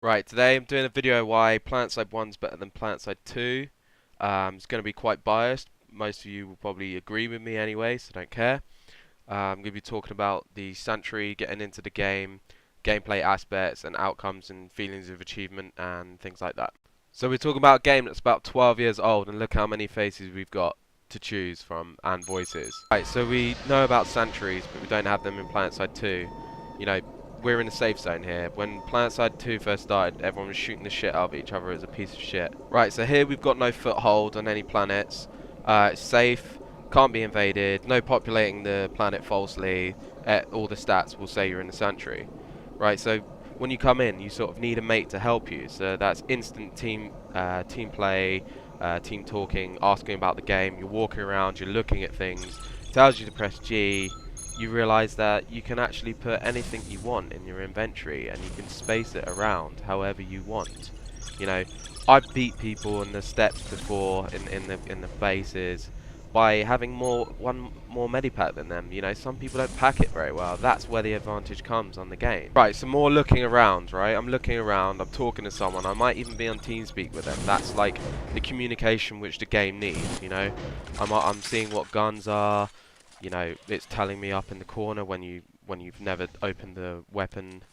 Right, today I'm doing a video why Planetside 1's better than Planetside 2. It's going to be quite biased. Most of you will probably agree with me anyway, so don't care. I'm going to be talking about the Sanctuary, getting into the game, gameplay aspects and outcomes and feelings of achievement and things like that. So we're talking about a game that's about 12 years old, and look how many faces we've got to choose from and voices. Right, so we know about Sanctuaries, but we don't have them in Planetside 2. You know, we're in a safe zone here. When Planetside 2 first started, everyone was shooting the shit out of each other as a piece of shit. Right, so here we've got no foothold on any planets. It's safe, can't be invaded, no populating the planet falsely. All the stats will say you're in the Sanctuary. Right, so when you come in, you sort of need a mate to help you. So that's instant team play, team talking, asking about the game. You're walking around, you're looking at things. Tells you to press G. You realise that you can actually put anything you want in your inventory, and you can space it around however you want. You know, I've beat people in the steps before in the bases by having one more medipack than them. You know, some people don't pack it very well. That's where the advantage comes on the game. Right, so more looking around, right? I'm looking around, I'm talking to someone, I might even be on TeamSpeak with them. That's like the communication which the game needs, you know? I'm seeing what guns are. You know, it's telling me up in the corner when you've never opened the weapon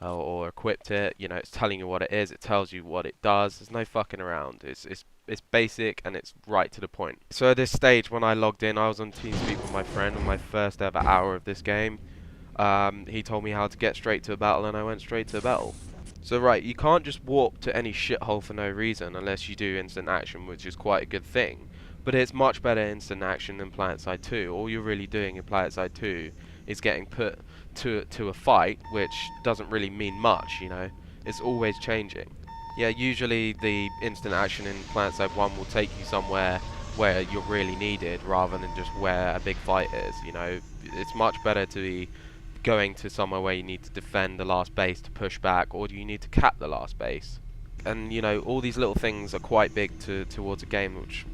or equipped it. You know, it's telling you what it is. It tells you what it does. There's no fucking around. It's basic and it's right to the point. So at this stage, when I logged in, I was on TeamSpeak with my friend on my first ever hour of this game. He told me how to get straight to a battle, and I went straight to a battle. So right, you can't just warp to any shithole for no reason unless you do instant action, which is quite a good thing. But it's much better instant action than Planetside 2. All you're really doing in Planetside 2 is getting put to a fight, which doesn't really mean much, you know. It's always changing. Yeah, usually the instant action in Planetside 1 will take you somewhere where you're really needed rather than just where a big fight is, you know. It's much better to be going to somewhere where you need to defend the last base to push back, or do you need to cap the last base? And you know, all these little things are quite big towards a game, which,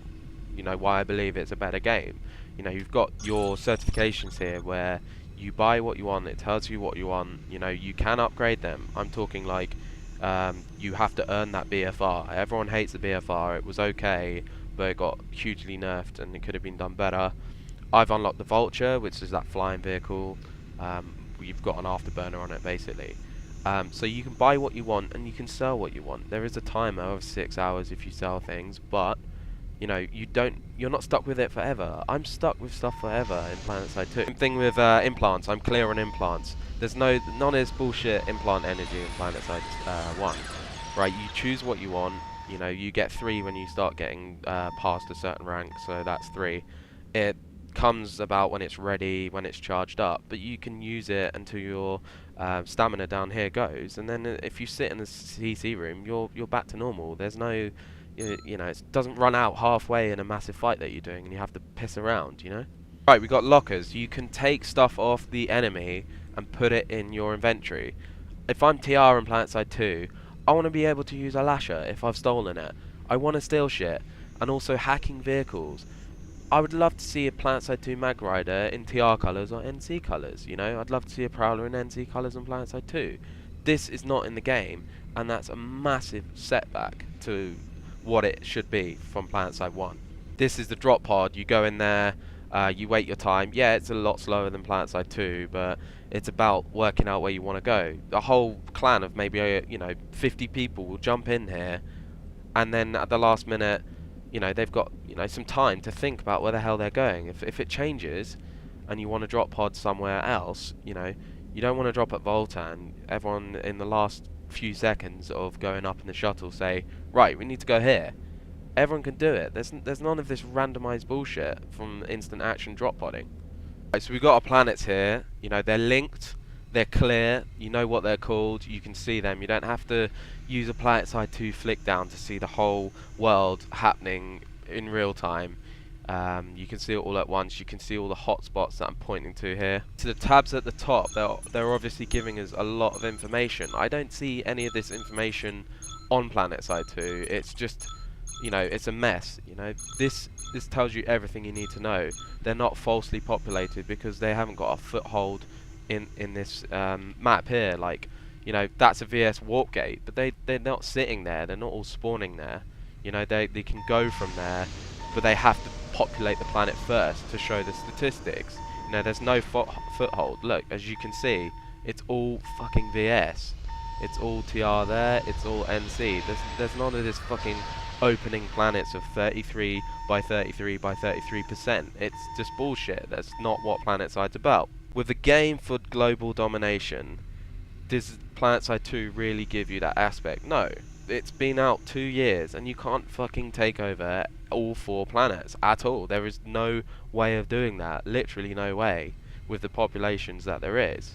you know, why I believe it's a better game. You know, you've got your certifications here where you buy what you want, it tells you what you want, you know, you can upgrade them. I'm talking like you have to earn that BFR. Everyone hates the BFR. It was okay, but it got hugely nerfed and it could have been done better. I've unlocked the Vulture, which is that flying vehicle. You've got an afterburner on it basically. So you can buy what you want and you can sell what you want. There is a timer of 6 hours if you sell things, but you know, you're not stuck with it forever. I'm stuck with stuff forever in Planetside 2. Same thing with implants. I'm clear on implants. There's none of this bullshit implant energy in Planetside 1. Right, you choose what you want. You know, you get 3 when you start getting past a certain rank, so that's 3. It comes about when it's ready, when it's charged up, but you can use it until your stamina down here goes, and then if you sit in the CC room, you're back to normal. There's no, you know, it doesn't run out halfway in a massive fight that you're doing, and you have to piss around, you know. Right, we got lockers. You can take stuff off the enemy and put it in your inventory. If I'm TR in Planetside 2, I want to be able to use a lasher if I've stolen it. I want to steal shit, and also hacking vehicles. I would love to see a Planetside 2 Mag Rider in TR colours or NC colours, you know. I'd love to see a Prowler in NC colours on Planetside 2. This is not in the game, and that's a massive setback to what it should be from Planetside 1. This is the drop pod. You go in there, you wait your time. Yeah, it's a lot slower than Planetside 2, but it's about working out where you want to go. A whole clan of maybe, you know, 50 people will jump in here, and then at the last minute, you know, they've got, you know, some time to think about where the hell they're going. If it changes and you want to drop pods somewhere else, you know, you don't want to drop at Voltan. Everyone in the last few seconds of going up in the shuttle say, right, we need to go here. Everyone can do it. There's none of this randomized bullshit from instant action drop podding. Right, so we've got our planets here. You know, they're linked. They're clear, you know what they're called, you can see them. You don't have to use a Planetside 2 flick down to see the whole world happening in real time. You can see it all at once. You can see all the hotspots that I'm pointing to here. So the tabs at the top, they're obviously giving us a lot of information. I don't see any of this information on Planetside 2. It's just, you know, it's a mess. You know, this tells you everything you need to know. They're not falsely populated because they haven't got a foothold in this map here. Like, You know, that's a VS warp gate, but they're not sitting there. They're not all spawning there. You know, they can go from there, but they have to populate the planet first to show the statistics. You know, there's no foothold. Look, as you can see, it's all fucking VS. It's all TR there. It's all NC. There's none of this fucking opening planets of 33 by 33 by 33%. It's just bullshit. That's not what Planetside's about. With the game for global domination, does Planetside 2 really give you that aspect? No. It's been out 2 years and you can't fucking take over all 4 planets at all. There is no way of doing that. Literally no way with the populations that there is.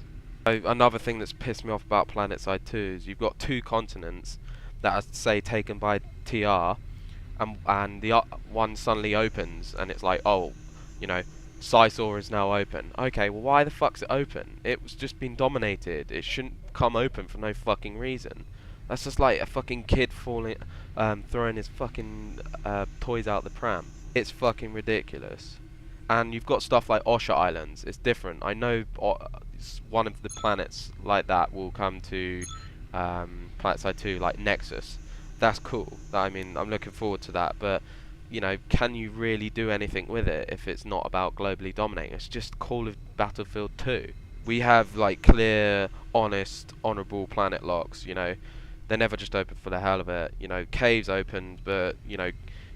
So another thing that's pissed me off about Planetside 2 is you've got 2 continents that are, say, taken by TR, and the one suddenly opens and it's like, oh, you know, Sisor is now open. Okay, well, why the fuck's it open? It was just been dominated. It shouldn't come open for no fucking reason. That's just like a fucking kid throwing his fucking toys out the pram. It's fucking ridiculous. And you've got stuff like Osha Islands. It's different. I know one of the planets like that will come to Planetside 2, like Nexus. That's cool. I mean, I'm looking forward to that. But you know, can you really do anything with it if it's not about globally dominating? It's just Call of Battlefield 2. We have like clear, honest, honourable planet locks. You know, they're never just open for the hell of it. You know, caves opened, but you know,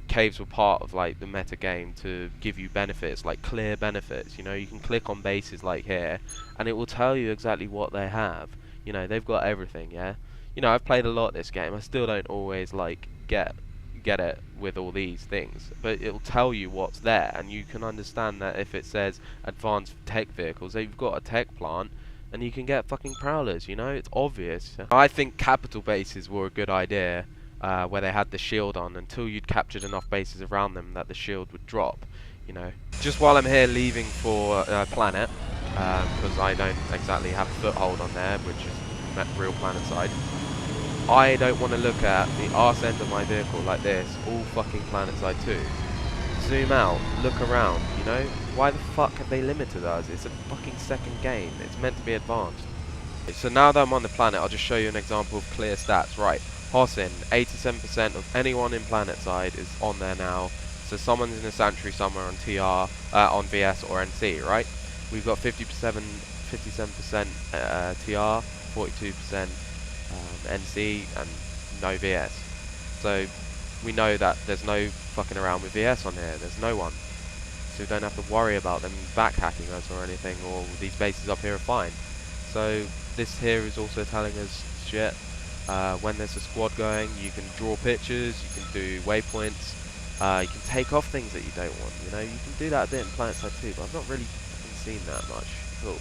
caves were part of like the meta game to give you benefits, like clear benefits. You know, you can click on bases like here, and it will tell you exactly what they have. You know, they've got everything. Yeah. You know, I've played a lot this game. I still don't always like get it with all these things, but it'll tell you what's there, and you can understand that if it says advanced tech vehicles, they've got a tech plant, and you can get fucking prowlers. You know, it's obvious. I think capital bases were a good idea, where they had the shield on until you'd captured enough bases around them that the shield would drop. You know, just while I'm here leaving for planet, because I don't exactly have a foothold on there, which is real Planetside. I don't want to look at the arse end of my vehicle like this, all fucking Planetside 2. Zoom out, look around, you know? Why the fuck have they limited us? It's a fucking second game. It's meant to be advanced. So now that I'm on the planet, I'll just show you an example of clear stats. Right, Hosin, 87% of anyone in Planetside is on there now. So someone's in a sanctuary somewhere on TR, on VS or NC, right? We've got 57% TR, 42% NC and no VS. So we know that there's no fucking around with VS on here. There's no one. So we don't have to worry about them back hacking us or anything, or these bases up here are fine. So this here is also telling us shit. When there's a squad going, you can draw pictures, you can do waypoints, you can take off things that you don't want. You know, you can do that a bit in Planetside 2, but I've not really fucking seen that much. Cool.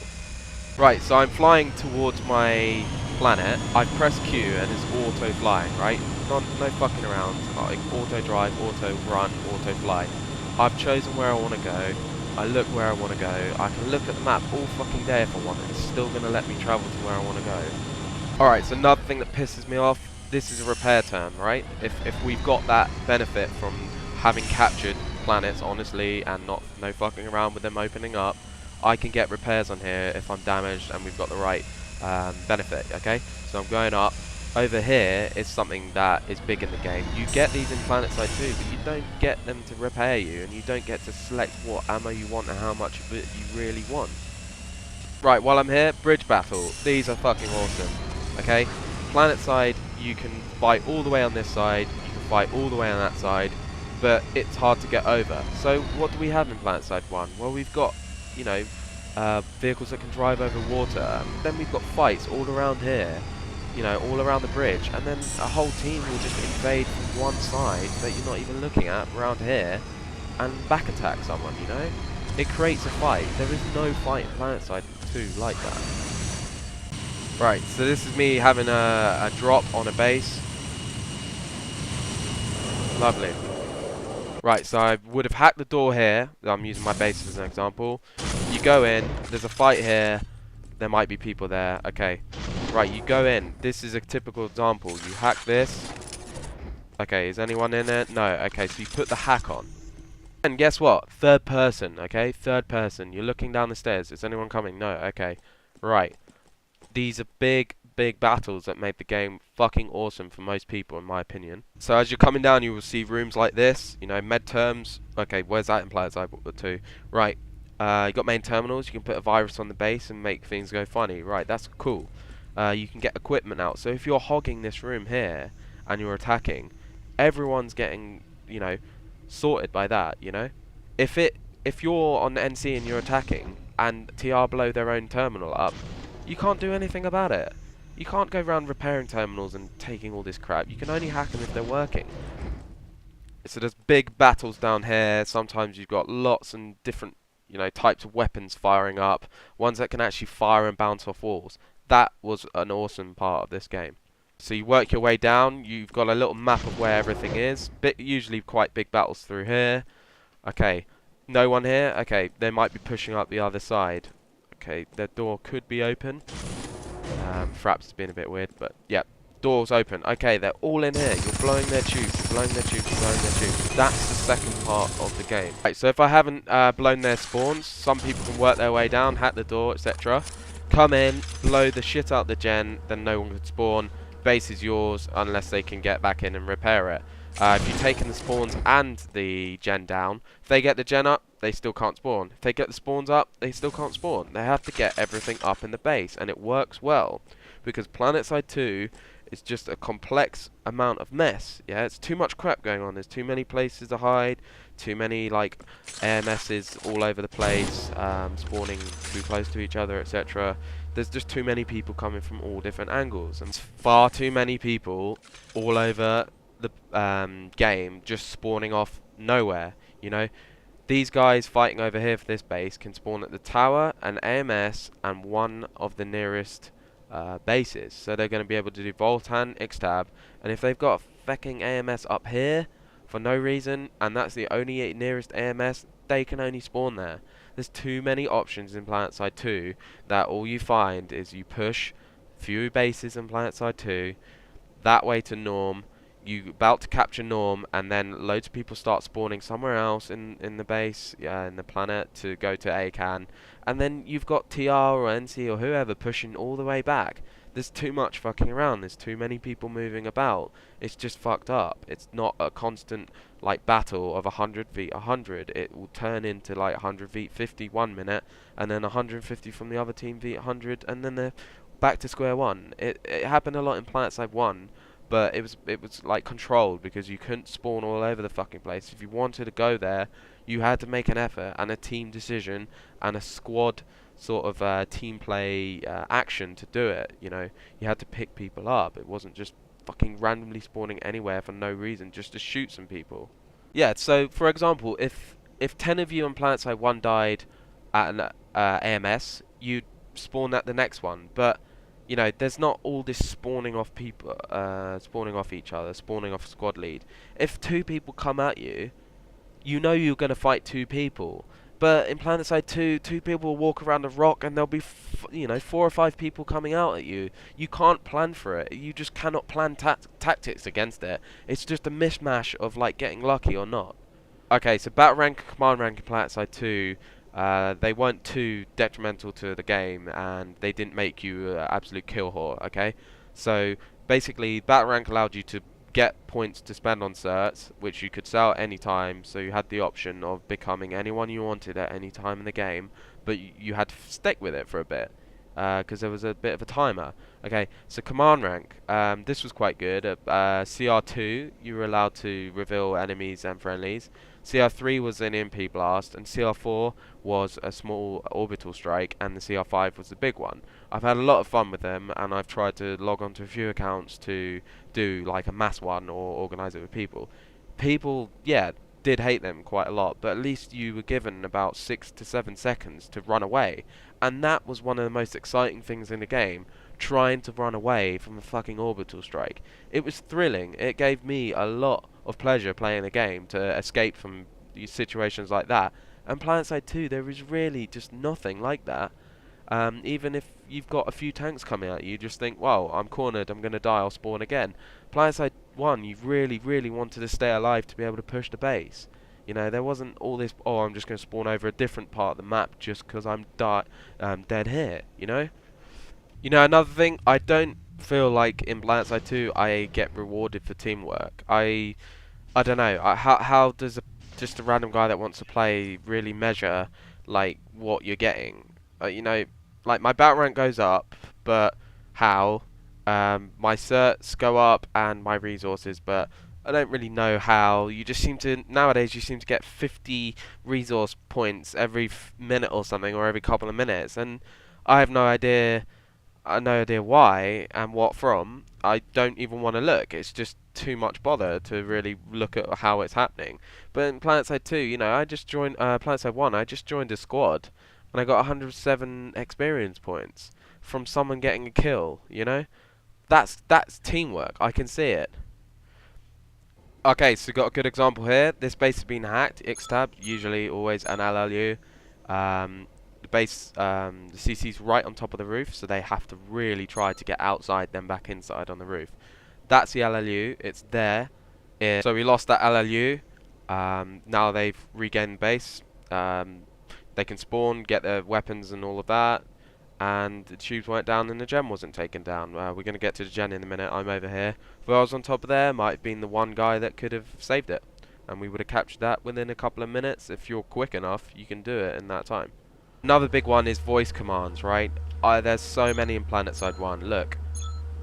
Right, so I'm flying towards my planet. I've pressed Q and it's auto flying, right? No fucking around. Like auto drive, auto run, auto fly. I've chosen where I want to go. I look where I want to go. I can look at the map all fucking day if I want. It's still going to let me travel to where I want to go. Alright, so another thing that pisses me off, this is a repair term, right? If we've got that benefit from having captured planets honestly and no fucking around with them opening up, I can get repairs on here if I'm damaged and we've got the right benefit, okay? So I'm going up. Over here is something that is big in the game. You get these in Planetside 2, but you don't get them to repair you, and you don't get to select what ammo you want and how much of it you really want. Right, while I'm here, bridge battle. These are fucking awesome, okay? Planetside, you can fight all the way on this side, you can fight all the way on that side, but it's hard to get over. So what do we have in Planetside 1? Well, we've got, you know, vehicles that can drive over water. Then we've got fights all around here, you know, all around the bridge, and then a whole team will just invade from one side that you're not even looking at around here and back attack someone, you know? It creates a fight. There is no fight in Planetside 2 like that. Right, so this is me having a drop on a base. Lovely. Right, so I would have hacked the door here. I'm using my base as an example. You go in, there's a fight here. There might be people there. Okay. Right, you go in. This is a typical example. You hack this. Okay, is anyone in it? No. Okay, so you put the hack on. And guess what? Third person, okay? Third person. You're looking down the stairs. Is anyone coming? No. Okay. Right. These are big, big battles that made the game fucking awesome for most people, in my opinion. So as you're coming down, you will see rooms like this, you know, med terms. Okay, where's that in Planetside 2? Right, you got main terminals. You can put a virus on the base and make things go funny. Right, that's cool. You can get equipment out. So if you're hogging this room here and you're attacking, everyone's getting, you know, sorted by that, you know. If you're on NC and you're attacking and TR blow their own terminal up, you can't do anything about it. You can't go around repairing terminals and taking all this crap. You can only hack them if they're working. So there's big battles down here. Sometimes you've got lots and different, you know, types of weapons firing up. Ones that can actually fire and bounce off walls. That was an awesome part of this game. So you work your way down. You've got a little map of where everything is. Usually quite big battles through here. Okay, no one here. Okay, they might be pushing up the other side. Okay, their door could be open. Fraps has been a bit weird, but yeah, door's open. Okay, they're all in here. You're blowing their tubes, you're blowing their tubes, you're blowing their tubes. That's the second part of the game. Right, so if I haven't blown their spawns, some people can work their way down, hack the door, etc. Come in, blow the shit out the gen, then no one could spawn. Base is yours unless they can get back in and repair it. If you've taken the spawns and the gen down, if they get the gen up, they still can't spawn. If they get the spawns up, they still can't spawn. They have to get everything up in the base, and it works well because Planetside 2 is just a complex amount of mess. Yeah, it's too much crap going on. There's too many places to hide, too many like AMSs all over the place, spawning too close to each other, etc. There's just too many people coming from all different angles, and far too many people all over the game just spawning off nowhere. You know, these guys fighting over here for this base can spawn at the tower, an AMS, and one of the nearest bases. So they're going to be able to do Voltan, Xtab, and if they've got a fucking AMS up here for no reason, and that's the only nearest AMS, they can only spawn there. There's too many options in Planetside 2 that all you find is you push few bases in Planetside 2 that way to Norm. You about to capture Norm, and then loads of people start spawning somewhere else in the base, in the planet, to go to ACAN, and then you've got TR or NC or whoever pushing all the way back. There's too much fucking around. There's too many people moving about. It's just fucked up. It's not a constant like battle of 100 feet 100. It will turn into like 100 feet 50 1 minute, and then 150 from the other team feet 100, and then they're back to square one. It happened a lot in Planetside 1. But it was like controlled because you couldn't spawn all over the fucking place. If you wanted to go there, you had to make an effort and a team decision and a squad sort of team play action to do it. You know, you had to pick people up. It wasn't just fucking randomly spawning anywhere for no reason just to shoot some people. Yeah. So for example, if 10 of you on Planetside 1 died at an AMS, you'd spawn at the next one, but you know, there's not all this spawning off people, spawning off each other, spawning off squad lead. If 2 people come at you, you know you're going to fight 2 people. But in Planetside 2, 2 people will walk around a rock and there'll be, you know, 4 or 5 people coming out at you. You can't plan for it. You just cannot plan tactics against it. It's just a mishmash of, like, getting lucky or not. Okay, so battle rank and command rank in Planetside 2, they weren't too detrimental to the game, and they didn't make you absolute kill whore, okay? So basically, battle rank allowed you to get points to spend on certs, which you could sell at any time, so you had the option of becoming anyone you wanted at any time in the game, but you had to stick with it for a bit, because there was a bit of a timer. Okay, so command rank, this was quite good. At CR2, you were allowed to reveal enemies and friendlies. CR3 was an MP blast, and CR4 was a small orbital strike, and the CR5 was the big one. I've had a lot of fun with them, and I've tried to log onto a few accounts to do like a mass one or organise it with people. People, yeah, did hate them quite a lot, but at least you were given about 6 to 7 seconds to run away, and that was one of the most exciting things in the game, trying to run away from a fucking orbital strike. It was thrilling. It gave me a lot of pleasure playing the game to escape from these situations like that. And Planetside 2, there is really just nothing like that. Even if you've got a few tanks coming at you, just think, well, I'm cornered, I'm going to die, I'll spawn again. Planetside 1, you really, really wanted to stay alive to be able to push the base. You know, there wasn't all this, oh, I'm just going to spawn over a different part of the map just because I'm dead here, you know? You know, another thing, I don't feel like in Planetside 2 I get rewarded for teamwork. I don't know. How does just a random guy that wants to play really measure like what you're getting? You know, like my battle rank goes up, but how? My certs go up and my resources, but I don't really know how. You just seem to nowadays you seem to get 50 resource points every minute or something, or every couple of minutes, and I have no idea. I have no idea why and what from. I don't even want to look. It's just too much bother to really look at how it's happening. But in Planetside 2, you know, I just joined Planetside 1. I just joined a squad, and I got 107 experience points from someone getting a kill. You know, that's teamwork. I can see it. Okay, so got a good example here. This base has been hacked. Xtab, usually always an LLU. The base, the CC's right on top of the roof, so they have to really try to get outside, then back inside on the roof. That's the LLU. It's there. So we lost that LLU. Now they've regained base. They can spawn, get their weapons and all of that. And the tubes went down and the gem wasn't taken down. We're going to get to the gem in a minute. I'm over here. If I was on top of there, might have been the one guy that could have saved it. And we would have captured that within a couple of minutes. If you're quick enough, you can do it in that time. Another big one is voice commands, right? There's so many in Planetside 1. Look.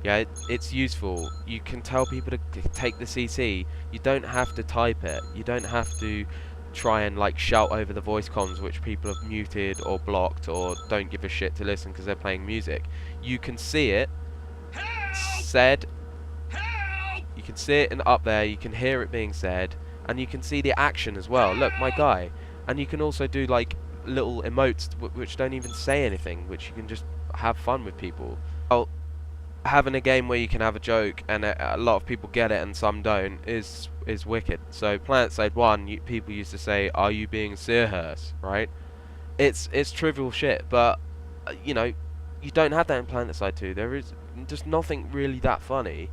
Yeah, it's useful. You can tell people to take the CC. You don't have to type it. You don't have to try and like shout over the voice comms which people have muted or blocked or don't give a shit to listen because they're playing music. You can see it said. You can see it up there. You can hear it being said, and you can see the action as well. Look, my guy. And you can also do like little emotes which don't even say anything, which you can just have fun with people. Well, having a game where you can have a joke and a lot of people get it and some don't is wicked. So Planetside 1, people used to say, "Are you being serious?" Right? It's trivial shit, but you know, you don't have that in Planetside 2. There is just nothing really that funny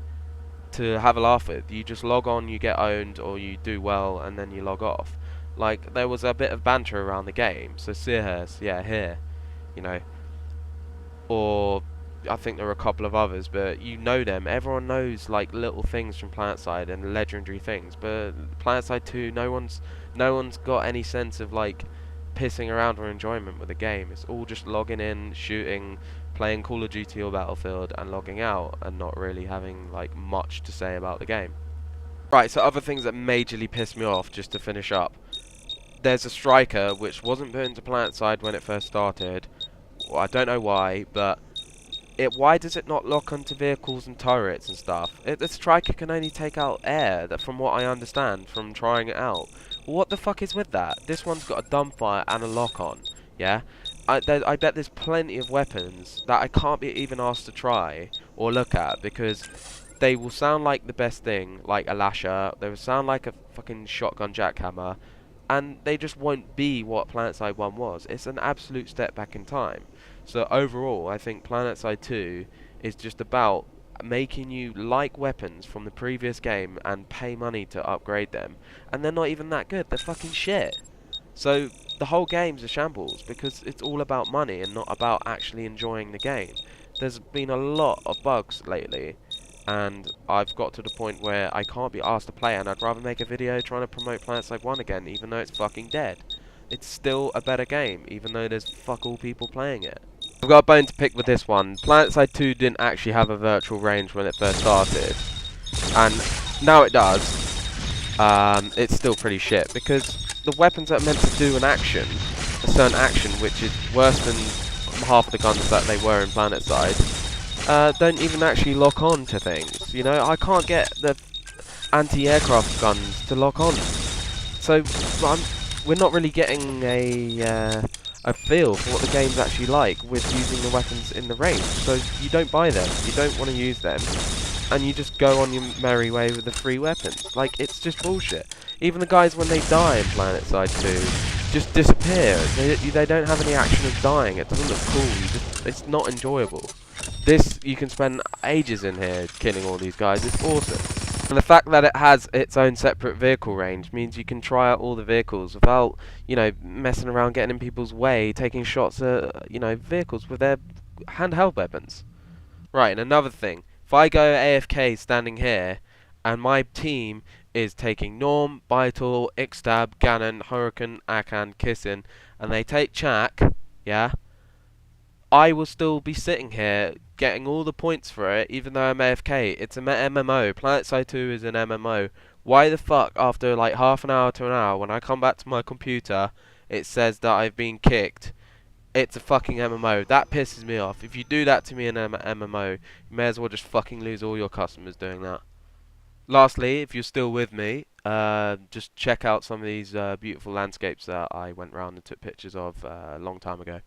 to have a laugh with. You just log on, you get owned, or you do well, and then you log off. Like there was a bit of banter around the game. So serious, yeah, here, you know, or I think there were a couple of others, but you know them. Everyone knows like little things from Planetside and legendary things. But Planetside 2, no one's got any sense of like pissing around or enjoyment with the game. It's all just logging in, shooting, playing Call of Duty or Battlefield, and logging out, and not really having like much to say about the game. Right. So other things that majorly piss me off, just to finish up. There's a striker which wasn't put into Planetside when it first started. Well, I don't know why, but why does it not lock onto vehicles and turrets and stuff? The striker can only take out air, from what I understand from trying it out. What the fuck is with that? This one's got a dumbfire and a lock-on, yeah? I bet there's plenty of weapons that I can't be even asked to try or look at because they will sound like the best thing, like a lasher, they will sound like a fucking shotgun jackhammer, and they just won't be what Planetside 1 was. It's an absolute step back in time. So overall, I think Planetside 2 is just about making you like weapons from the previous game and pay money to upgrade them. And they're not even that good, they're fucking shit. So the whole game's a shambles because it's all about money and not about actually enjoying the game. There's been a lot of bugs lately, and I've got to the point where I can't be asked to play, and I'd rather make a video trying to promote Planetside 1 again, even though it's fucking dead. It's still a better game, even though there's fuck all people playing it. I've got a bone to pick with this one. Planetside 2 didn't actually have a virtual range when it first started, and now it does. It's still pretty shit, because the weapons that are meant to do an action, a certain action, which is worse than half the guns that they were in Planetside, don't even actually lock on to things. You know, I can't get the anti-aircraft guns to lock on. So we're not really getting a feel for what the game's actually like with using the weapons in the range. So you don't buy them, you don't want to use them, and you just go on your merry way with the free weapons. Like, it's just bullshit. Even the guys, when they die in Planetside 2, just disappear. They don't have any action of dying. It doesn't look cool. It's not enjoyable. This, you can spend ages in here killing all these guys. It's awesome. And the fact that it has its own separate vehicle range means you can try out all the vehicles without, you know, messing around getting in people's way, taking shots at, you know, vehicles with their handheld weapons. Right, and another thing. If I go AFK standing here, and my team is taking Norm, Vital, Ixtab, Ganon, Hurricane, Akan, Kissin, and they take Chak, yeah, I will still be sitting here getting all the points for it, even though I'm AFK. It's an MMO. Planetside 2 is an MMO. Why the fuck, after like half an hour to an hour, when I come back to my computer, it says that I've been kicked? It's a fucking MMO. That pisses me off. If you do that to me in an MMO, you may as well just fucking lose all your customers doing that. Lastly, if you're still with me, just check out some of these beautiful landscapes that I went round and took pictures of a long time ago.